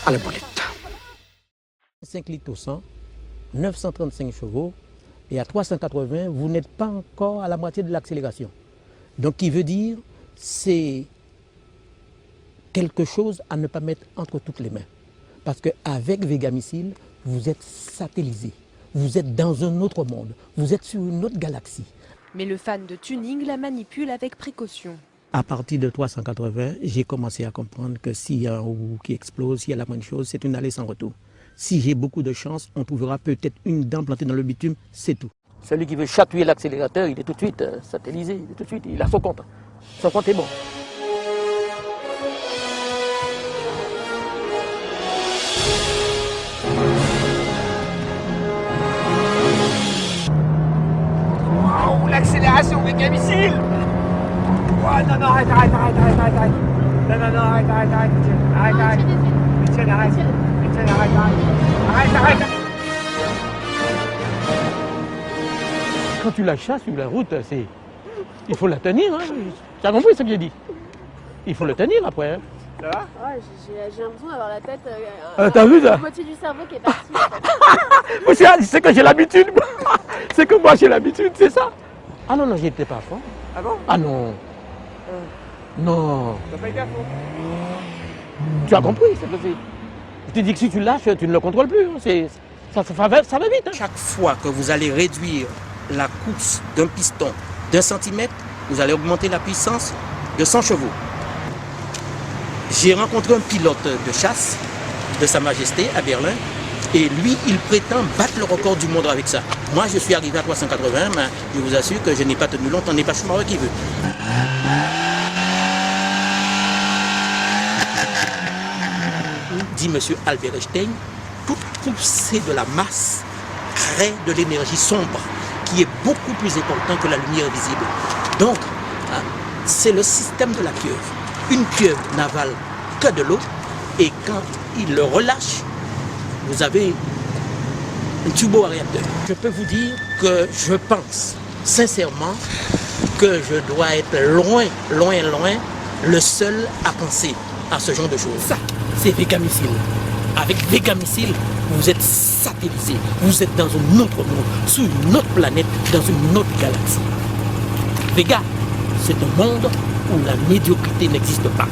à la boulette. 5 litres au 100, 935 chevaux, et à 380, vous n'êtes pas encore à la moitié de l'accélération. Donc, qui veut dire, c'est quelque chose à ne pas mettre entre toutes les mains. Parce qu'avec Vega Missile, vous êtes satellisé, vous êtes dans un autre monde, vous êtes sur une autre galaxie. Mais le fan de tuning la manipule avec précaution. À partir de 380, j'ai commencé à comprendre que s'il y a un roue qui explose, s'il y a la moindre chose, c'est une allée sans retour. Si j'ai beaucoup de chance, on trouvera peut-être une dent plantée dans le bitume, c'est tout. Celui qui veut chatouiller l'accélérateur, il est tout de suite satellisé, il est tout de suite, il a son compte. Son compte est bon. Waouh, l'accélération avec un missile. Oh, non, non, arrête. Non, arrête. Etienne, arrête. Quand tu la chasses sur la route, il faut la tenir. Hein. Tu as compris ce que j'ai dit? Il faut le tenir après. Hein. Ça va? Ouais, j'ai l'impression d'avoir la tête. T'as vu ça? La moitié du cerveau qui est partie. C'est que j'ai l'habitude. C'est que moi j'ai l'habitude, c'est ça. Ah non, j'étais pas fort. Ah bon? Ah non. Non. T'as pas été à fond? Tu as compris, je te dis que si tu lâches, tu ne le contrôles plus. Hein. Ça va vite. Hein. Chaque fois que vous allez réduire la course d'un piston d'1 centimètre, vous allez augmenter la puissance de 100 chevaux. J'ai rencontré un pilote de chasse de Sa Majesté à Berlin et lui, il prétend battre le record du monde avec ça. Moi, je suis arrivé à 380, mais je vous assure que je n'ai pas tenu longtemps, n'est pas Schumacher qui veut. Dit M. Albert Einstein, toute poussée de la masse crée de l'énergie sombre qui est beaucoup plus importante que la lumière visible. Donc, c'est le système de la pieuvre. Une pieuvre n'avale que de l'eau et quand il le relâche, vous avez un turbo-réacteur. Je peux vous dire que je pense sincèrement que je dois être loin, le seul à penser à ce genre de choses. Ça, c'est Vega Missile. Avec Vega Missile, vous êtes satellisé, vous êtes dans un autre monde, sur une autre planète, dans une autre galaxie. Vega, c'est un monde où la médiocrité n'existe pas.